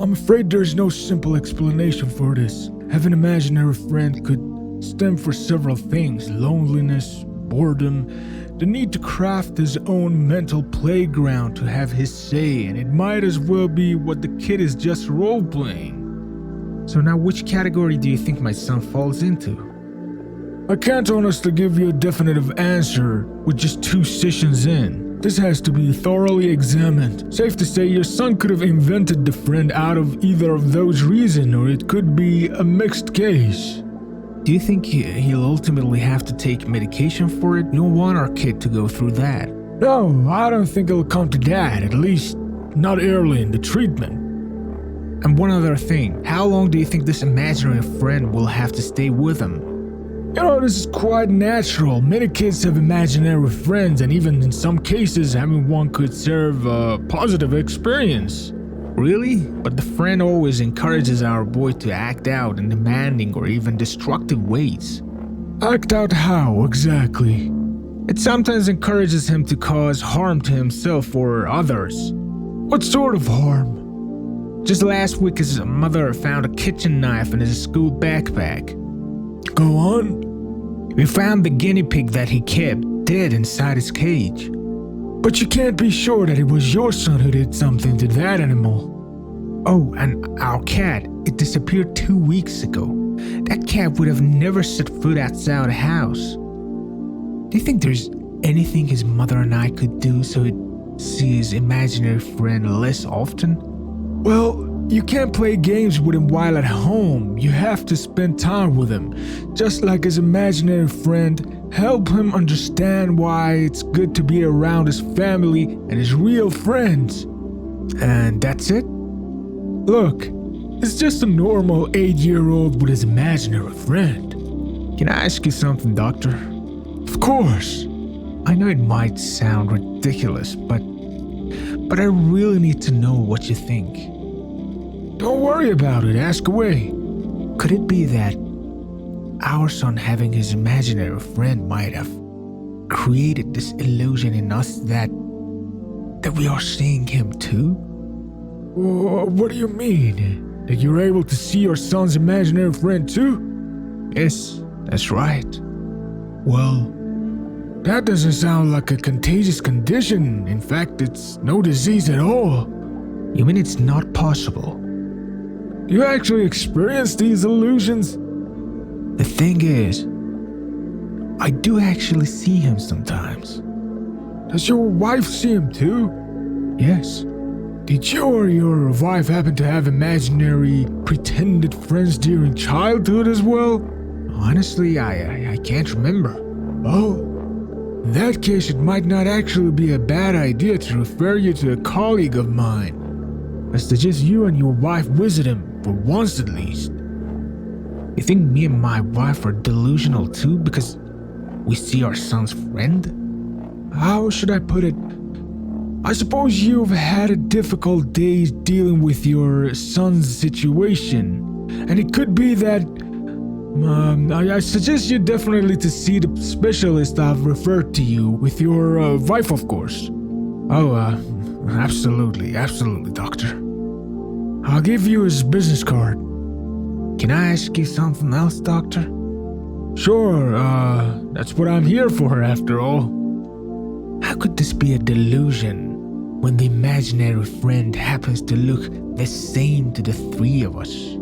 I'm afraid there's no simple explanation for this. Having an imaginary friend could stem from several things: loneliness, boredom, the need to craft his own mental playground to have his say, and it might as well be what the kid is just role-playing. So now which category do you think my son falls into? I can't honestly give you a definitive answer with just 2 sessions in. This has to be thoroughly examined. Safe to say your son could have invented the friend out of either of those reasons, or it could be a mixed case. Do you think he'll ultimately have to take medication for it? You don't want our kid to go through that. No, I don't think it'll come to that, at least not early in the treatment. And one other thing, how long do you think this imaginary friend will have to stay with him? You know, this is quite natural. Many kids have imaginary friends, and even in some cases, having one could serve a positive experience. Really? But the friend always encourages our boy to act out in demanding or even destructive ways. Act out how, exactly? It sometimes encourages him to cause harm to himself or others. What sort of harm? Just last week, his mother found a kitchen knife in his school backpack. Go on. We found the guinea pig that he kept dead inside his cage. But you can't be sure that it was your son who did something to that animal. Oh, and our cat, it disappeared 2 weeks ago. That cat would have never set foot outside the house. Do you think there's anything his mother and I could do so he'd see his imaginary friend less often? Well, you can't play games with him while at home. You have to spend time with him. Just like his imaginary friend, help him understand why it's good to be around his family and his real friends. And that's it? Look, it's just a normal 8-year-old with his imaginary friend. Can I ask you something, doctor? Of course. I know it might sound ridiculous, but I really need to know what you think. Don't worry about it, ask away. Could it be that our son having his imaginary friend might have created this illusion in us that we are seeing him too? What do you mean? That you're able to see your son's imaginary friend too? Yes, that's right. Well, that doesn't sound like a contagious condition. In fact, it's no disease at all. You mean it's not possible? You actually experience these illusions? The thing is, I do actually see him sometimes. Does your wife see him too? Yes. Did you or your wife happen to have imaginary pretended friends during childhood as well? Honestly, I can't remember. Oh, in that case, it might not actually be a bad idea to refer you to a colleague of mine. I suggest you and your wife visit him for once at least. You think me and my wife are delusional too because we see our son's friend? How should I put it? I suppose you've had a difficult day dealing with your son's situation, and it could be that I suggest you definitely to see the specialist I've referred to you with your wife, of course. Oh, absolutely, doctor. I'll give you his business card. Can I ask you something else, doctor? Sure, that's what I'm here for after all. How could this be a delusion when the imaginary friend happens to look the same to the 3 of us?